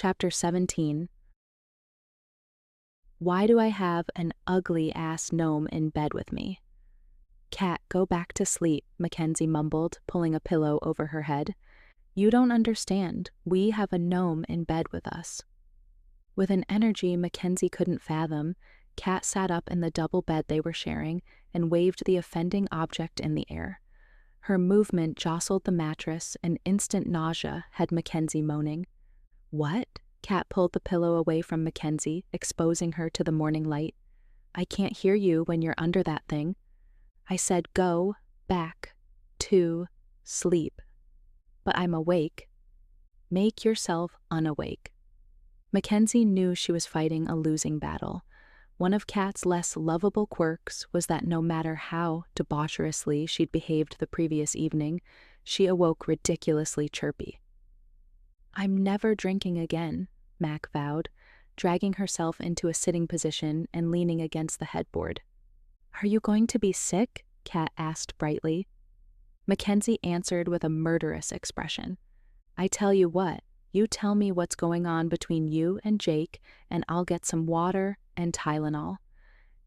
Chapter 17. Why do I have an ugly-ass gnome in bed with me? Cat, go back to sleep, Mackenzie mumbled, pulling a pillow over her head. You don't understand. We have a gnome in bed with us. With an energy Mackenzie couldn't fathom, Cat sat up in the double bed they were sharing and waved the offending object in the air. Her movement jostled the mattress, and instant nausea had Mackenzie moaning. What? Cat pulled the pillow away from Mackenzie, exposing her to the morning light. I can't hear you when you're under that thing. I said go back to sleep. But I'm awake. Make yourself unawake. Mackenzie knew she was fighting a losing battle. One of Cat's less lovable quirks was that no matter how debaucherously she'd behaved the previous evening, she awoke ridiculously chirpy. I'm never drinking again, Mac vowed, dragging herself into a sitting position and leaning against the headboard. Are you going to be sick? Cat asked brightly. Mackenzie answered with a murderous expression. I tell you what, you tell me what's going on between you and Jake, and I'll get some water and Tylenol.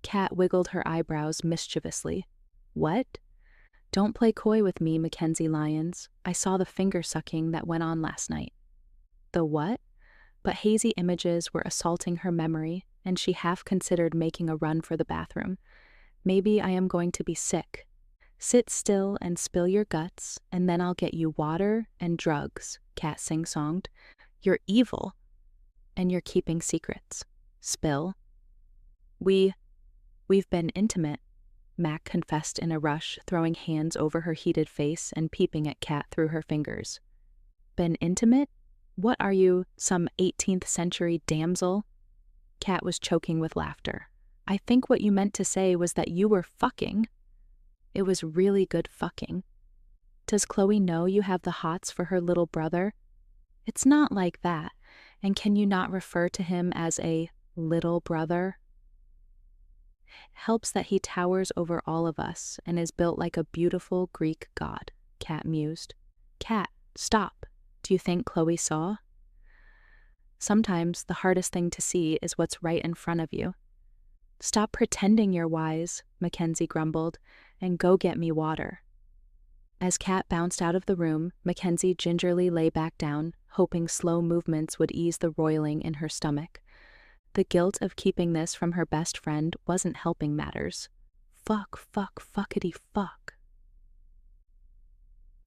Cat wiggled her eyebrows mischievously. What? Don't play coy with me, Mackenzie Lyons. I saw the finger-sucking that went on last night. The what? But hazy images were assaulting her memory, and she half considered making a run for the bathroom. Maybe I am going to be sick. Sit still and spill your guts, and then I'll get you water and drugs, Cat sing-songed. You're evil. And you're keeping secrets. Spill. We've been intimate, Mac confessed in a rush, throwing hands over her heated face and peeping at Cat through her fingers. Been intimate? What are you, some 18th century damsel? Cat was choking with laughter. I think what you meant to say was that you were fucking. It was really good fucking. Does Chloe know you have the hots for her little brother? It's not like that, and can you not refer to him as a little brother? Helps that he towers over all of us and is built like a beautiful Greek god, Cat mused. Cat, stop. Do you think Chloe saw? Sometimes the hardest thing to see is what's right in front of you. Stop pretending you're wise, Mackenzie grumbled, and go get me water. As Cat bounced out of the room, Mackenzie gingerly lay back down, hoping slow movements would ease the roiling in her stomach. The guilt of keeping this from her best friend wasn't helping matters. Fuckity fuck.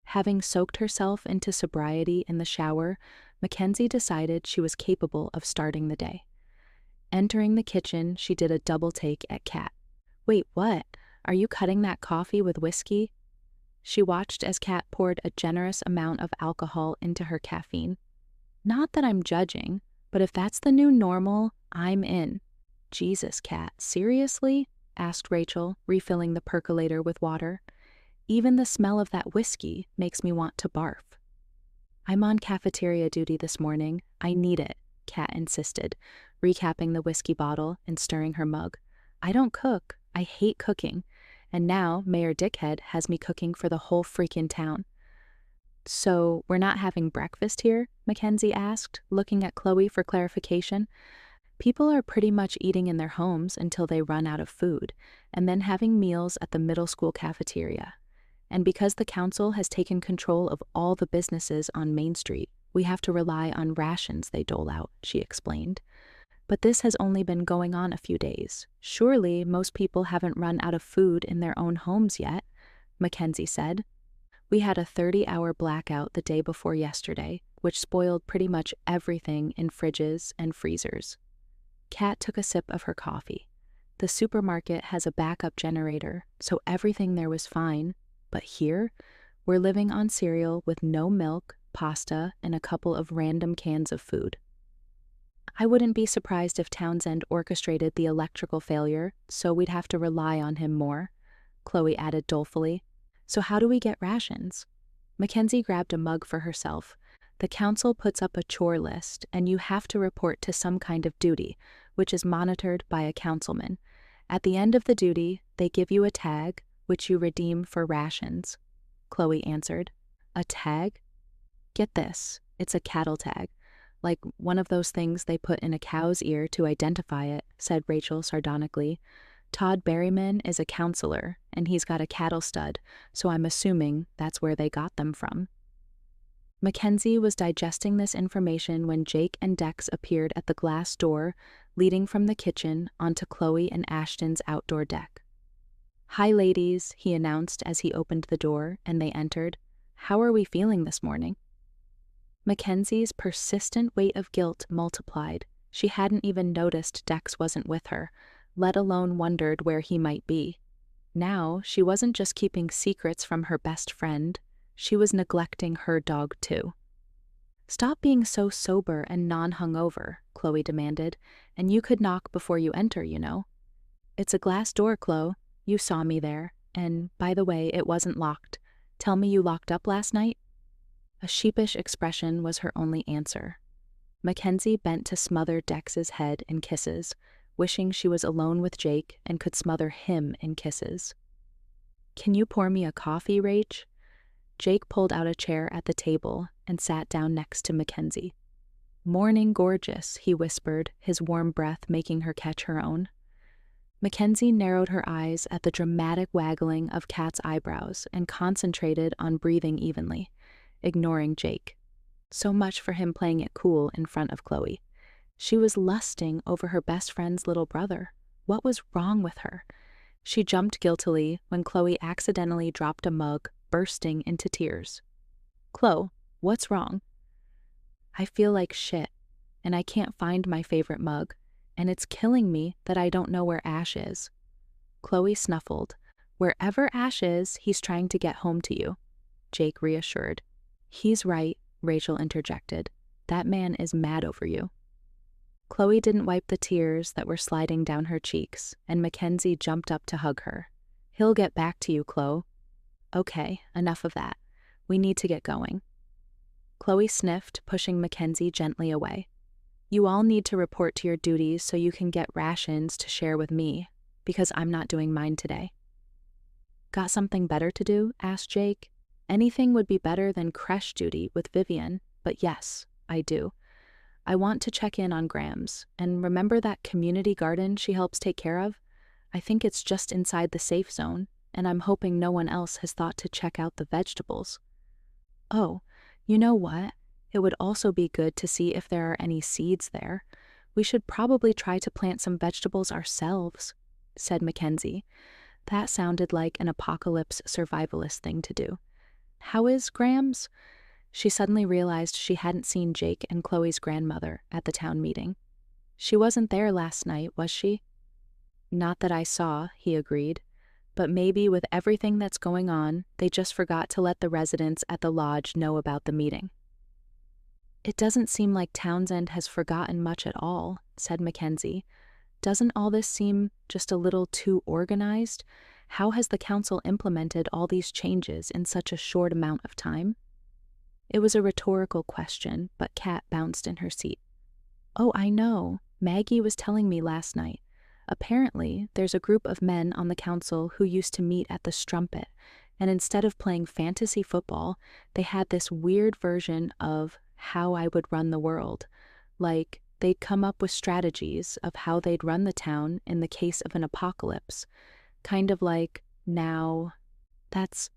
Having soaked herself into sobriety in the shower, Mackenzie decided she was capable of starting the day. Entering the kitchen, she did a double take at Cat. Wait, what? Are you cutting that coffee with whiskey? She watched as Cat poured a generous amount of alcohol into her caffeine. Not that I'm judging, but if that's the new normal, I'm in. Jesus, Cat, seriously? Asked Rachel, refilling the percolator with water. Even the smell of that whiskey makes me want to barf. I'm on cafeteria duty this morning. I need it, Cat insisted, recapping the whiskey bottle and stirring her mug. I don't cook. I hate cooking. And now Mayor Dickhead has me cooking for the whole freaking town. So we're not having breakfast here? Mackenzie asked, looking at Chloe for clarification. People are pretty much eating in their homes until they run out of food, and then having meals at the middle school cafeteria. And because the council has taken control of all the businesses on Main Street, we have to rely on rations they dole out, she explained. But this has only been going on a few days. Surely most people haven't run out of food in their own homes yet, Mackenzie said. We had a 30-hour blackout the day before yesterday, which spoiled pretty much everything in fridges and freezers. Cat took a sip of her coffee. The supermarket has a backup generator, so everything there was fine. But here, we're living on cereal with no milk, pasta, and a couple of random cans of food. I wouldn't be surprised if Townsend orchestrated the electrical failure, so we'd have to rely on him more, Chloe added dolefully. So how do we get rations? Mackenzie grabbed a mug for herself. The council puts up a chore list, and you have to report to some kind of duty, which is monitored by a councilman. At the end of the duty, they give you a tag, which you redeem for rations, Chloe answered. A tag? Get this, it's a cattle tag. like one of those things they put in a cow's ear to identify it, said Rachel sardonically. Todd Berryman is a counselor, and he's got a cattle stud, so I'm assuming that's where they got them from. Mackenzie was digesting this information when Jake and Dex appeared at the glass door leading from the kitchen onto Chloe and Ashton's outdoor deck. "Hi, ladies," he announced as he opened the door and they entered. "How are we feeling this morning?" Mackenzie's persistent weight of guilt multiplied. She hadn't even noticed Dex wasn't with her, let alone wondered where he might be. Now, she wasn't just keeping secrets from her best friend, she was neglecting her dog too. "Stop being so sober and non-hungover," Chloe demanded, "and you could knock before you enter, you know." "It's a glass door, Chloe. You saw me there, and, by the way, it wasn't locked. Tell me you locked up last night?" A sheepish expression was her only answer. Mackenzie bent to smother Dex's head in kisses, wishing she was alone with Jake and could smother him in kisses. "Can you pour me a coffee, Rach?" Jake pulled out a chair at the table and sat down next to Mackenzie. "Morning, gorgeous," he whispered, his warm breath making her catch her own. Mackenzie narrowed her eyes at the dramatic waggling of Kat's eyebrows and concentrated on breathing evenly, ignoring Jake. So much for him playing it cool in front of Chloe. She was lusting over her best friend's little brother. What was wrong with her? She jumped guiltily when Chloe accidentally dropped a mug, bursting into tears. "Chloe, what's wrong?" "I feel like shit, and I can't find my favorite mug, and it's killing me that I don't know where Ash is." Chloe snuffled. "Wherever Ash is, he's trying to get home to you," Jake reassured. "He's right," Rachel interjected. "That man is mad over you." Chloe didn't wipe the tears that were sliding down her cheeks, and Mackenzie jumped up to hug her. "He'll get back to you, Chloe." "Okay, enough of that. We need to get going." Chloe sniffed, pushing Mackenzie gently away. "You all need to report to your duties so you can get rations to share with me, because I'm not doing mine today." "Got something better to do?" asked Jake. "Anything would be better than creche duty with Vivian, but yes, I do. I want to check in on Grams, and remember that community garden she helps take care of? I think it's just inside the safe zone, and I'm hoping no one else has thought to check out the vegetables." "Oh, you know what? It would also be good to see if there are any seeds there. We should probably try to plant some vegetables ourselves," said Mackenzie. That sounded like an apocalypse survivalist thing to do. "How is Grams?" She suddenly realized she hadn't seen Jake and Chloe's grandmother at the town meeting. "She wasn't there last night, was she?" "Not that I saw," he agreed. "But maybe with everything that's going on, they just forgot to let the residents at the lodge know about the meeting." "It doesn't seem like Townsend has forgotten much at all," said Mackenzie. "Doesn't all this seem just a little too organized? How has the council implemented all these changes in such a short amount of time?" It was a rhetorical question, but Kat bounced in her seat. "Oh, I know. Maggie was telling me last night. Apparently, there's a group of men on the council who used to meet at the Strumpet, and instead of playing fantasy football, they had this weird version of how I would run the world. Like, they'd come up with strategies of how they'd run the town in the case of an apocalypse. Kind of like, now, that's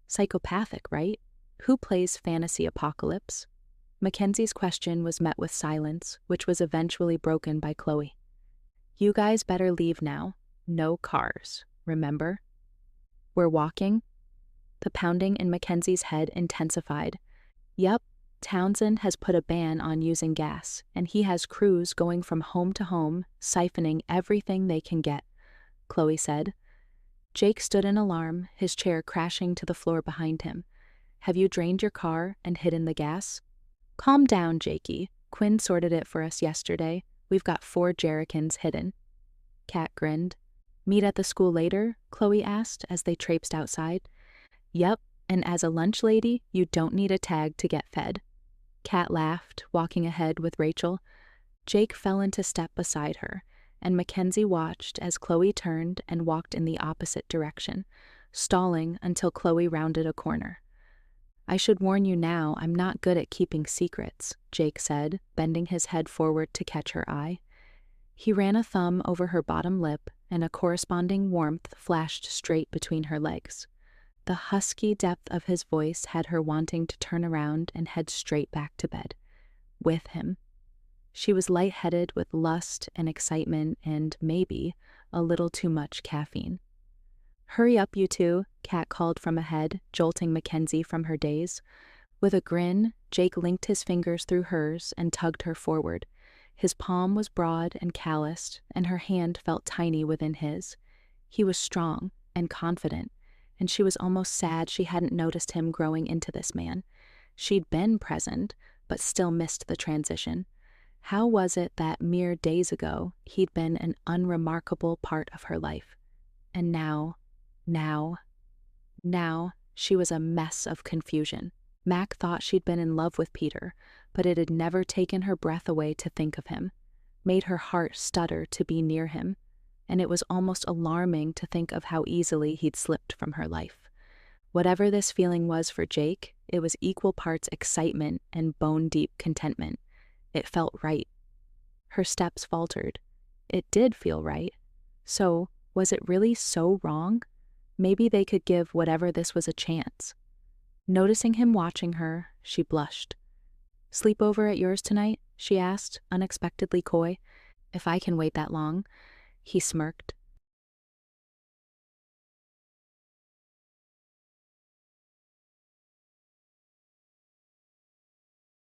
psychopathic, right? Who plays fantasy apocalypse?" Mackenzie's question was met with silence, which was eventually broken by Chloe. "You guys better leave now. No cars, remember?" "We're walking?" The pounding in Mackenzie's head intensified. "Yup, Townsend has put a ban on using gas, and he has crews going from home to home, siphoning everything they can get," Chloe said. Jake stood in alarm, his chair crashing to the floor behind him. "Have you drained your car and hidden the gas?" "Calm down, Jakey. Quinn sorted it for us yesterday. We've got 4 jerrycans hidden." Kat grinned. "Meet at the school later?" Chloe asked as they traipsed outside. "Yep, and as a lunch lady, you don't need a tag to get fed." Kat laughed, walking ahead with Rachel. Jake fell into step beside her, and Mackenzie watched as Chloe turned and walked in the opposite direction, stalling until Chloe rounded a corner. I should warn you now, I'm not good at keeping secrets, Jake said, bending his head forward to catch her eye. He ran a thumb over her bottom lip, and a corresponding warmth flashed straight between her legs. The husky depth of his voice had her wanting to turn around and head straight back to bed. With him. She was lightheaded with lust and excitement and, maybe, a little too much caffeine. Hurry up, you two, Kat called from ahead, jolting Mackenzie from her daze. With a grin, Jake linked his fingers through hers and tugged her forward. His palm was broad and calloused, and her hand felt tiny within his. He was strong and confident, and she was almost sad she hadn't noticed him growing into this man. She'd been present, but still missed the transition. How was it that mere days ago he'd been an unremarkable part of her life? And now, she was a mess of confusion. Mac thought she'd been in love with Peter, but it had never taken her breath away to think of him, made her heart stutter to be near him, and it was almost alarming to think of how easily he'd slipped from her life. Whatever this feeling was for Jake, it was equal parts excitement and bone-deep contentment. It felt right. Her steps faltered. It did feel right. So, was it really so wrong? Maybe they could give whatever this was a chance. Noticing him watching her, she blushed. "Sleep over at yours tonight?" she asked, unexpectedly coy. "If I can wait that long." He smirked.